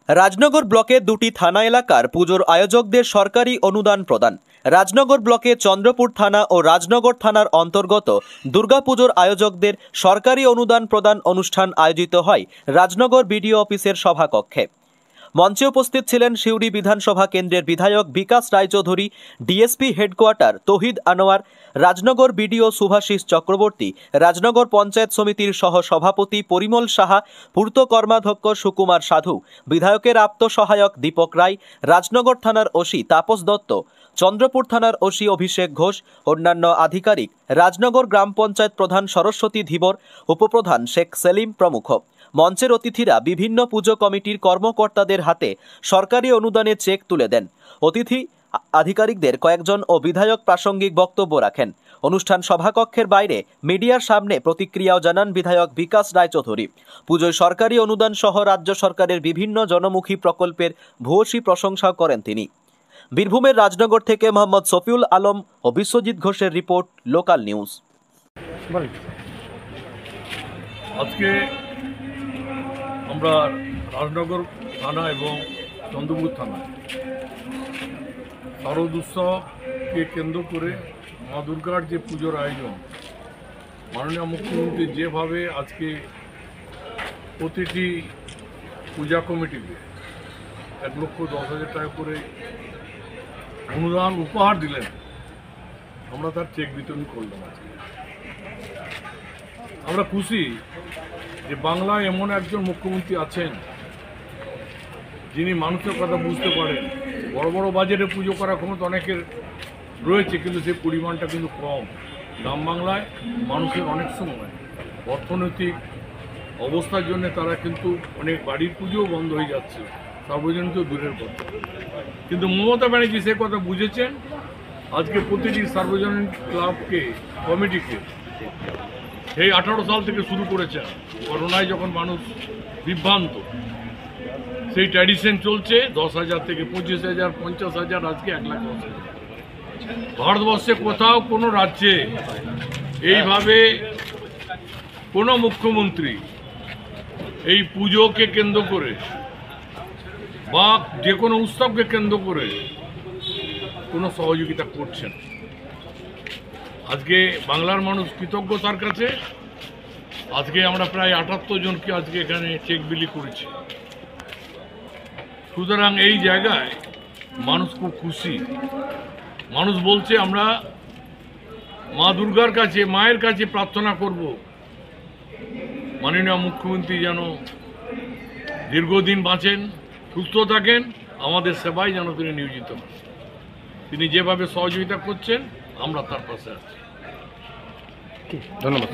রাজনগর ব্লকে দুটি থানা এলাকার পুজোর আয়োজকদের সরকারি অনুদান প্রদান। রাজনগর ব্লকে চন্দ্রপুর থানা ও রাজনগর থানার অন্তর্গত দুর্গাপুজোর আয়োজকদের সরকারি অনুদান প্রদান অনুষ্ঠান আয়োজিত হয় রাজনগর বিডিও অফিসের সভাকক্ষে। মঞ্চে উপস্থিত ছিলেন সিউড়ি বিধানসভা কেন্দ্রের বিধায়ক বিকাশ রায়চৌধুরী, ডিএসপি হেডকোয়ার্টার তৌহিদ আনোয়ার, রাজনগর বিডিও শুভাশিস চক্রবর্তী, রাজনগর পঞ্চায়েত সমিতির সহ সভাপতি পরিমল সাহা, পূর্ত কর্মাধ্যক্ষ সুকুমার সাধু, বিধায়কের আপ্ত সহায়ক দীপক রায়, রাজনগর থানার ওসি তাপস দত্ত, চন্দ্রপুর থানার ওসি অভিষেক ঘোষ, অন্যান্য আধিকারিক, রাজনগর গ্রাম পঞ্চায়েত প্রধান সরস্বতী ধীবর, উপপ্রধান শেখ সেলিম প্রমুখ। মঞ্চের অতিথিরা বিভিন্ন পুজো কমিটির কর্মকর্তাদের হাতে সরকারি অনুদানের চেক তুলে দেন। অতিথি আধিকারিকদের কয়েকজন ও বিধায়ক প্রাসঙ্গিক বক্তব্য রাখেন। অনুষ্ঠান সভাকক্ষের বাইরে মিডিয়ার সামনে প্রতিক্রিয়াও জানান বিধায়ক বিকাশ রায়চৌধুরী। পুজোয় সরকারি অনুদান সহ রাজ্য সরকারের বিভিন্ন জনমুখী প্রকল্পের ভূয়সী প্রশংসা করেন তিনি। বীরভূমের রাজনগর থেকে মোহাম্মদ শফিউল আলম ও বিশ্বজিৎ ঘোষের রিপোর্ট, লোকাল নিউজ। আজকে আমরা রাজনগর থানা এবং চন্দ্রপুর থানা শারদ উৎসবকে কেন্দ্র করে মা দুর্গার যে পুজোর আয়োজন, মাননীয় মুখ্যমন্ত্রী যেভাবে আজকে প্রতিটি পূজা কমিটিকে 1,10,000 টাকা করে অনুদান উপহার দিলেন, আমরা তার চেক বিতরণ করলাম। আজকে আমরা খুশি যে বাংলায় এমন একজন মুখ্যমন্ত্রী আছেন যিনি মানুষের কথা বুঝতে পারেন। বড় বড় বাজেটে পুজো করার ক্ষমতা অনেকের রয়েছে, কিন্তু সেই পরিমাণটা কিন্তু কম। গ্রাম বাংলায় মানুষের অনেক সময় অর্থনৈতিক অবস্থার জন্য তারা কিন্তু অনেক বাড়ির পুজোও বন্ধ হয়ে যাচ্ছে, সার্বজনীন তো দূরের কথা। কিন্তু মমতা ব্যানার্জি সে কথা বুঝেছেন। আজকে প্রতিটি সার্বজনীন ক্লাবকে, কমিটিকে এই 18 সাল থেকে শুরু করেছেন। করোনায় যখন মানুষ বিভ্রান্ত, সেই ট্র্যাডিশন চলছে 10,000 থেকে 25,000, 50,000, আজকে 1,10,000। ভারতবর্ষে কোথাও কোনো রাজ্যে এইভাবে কোনো মুখ্যমন্ত্রী এই পুজোকে কেন্দ্র করে বা যে কোনো উৎসবকে কেন্দ্র করে কোনো সহযোগিতা করছেন। আজকে বাংলার মানুষ কৃতজ্ঞ তার কাছে। আজকে আমরা প্রায় 78 জনকে আজকে এখানে চেক বিলি করেছি। সুতরাং এই জায়গায় মানুষ খুব খুশি। মানুষ বলছে আমরা মা দুর্গার কাছে, মায়ের কাছে প্রার্থনা করব মাননীয় মুখ্যমন্ত্রী যেন দীর্ঘদিন বাঁচেন, সুস্থ থাকেন, আমাদের সেবায় যেন তিনি নিয়োজিত হন। তিনি যেভাবে সহযোগিতা করছেন আমরা তার পাশে আছি। ধন্যবাদ।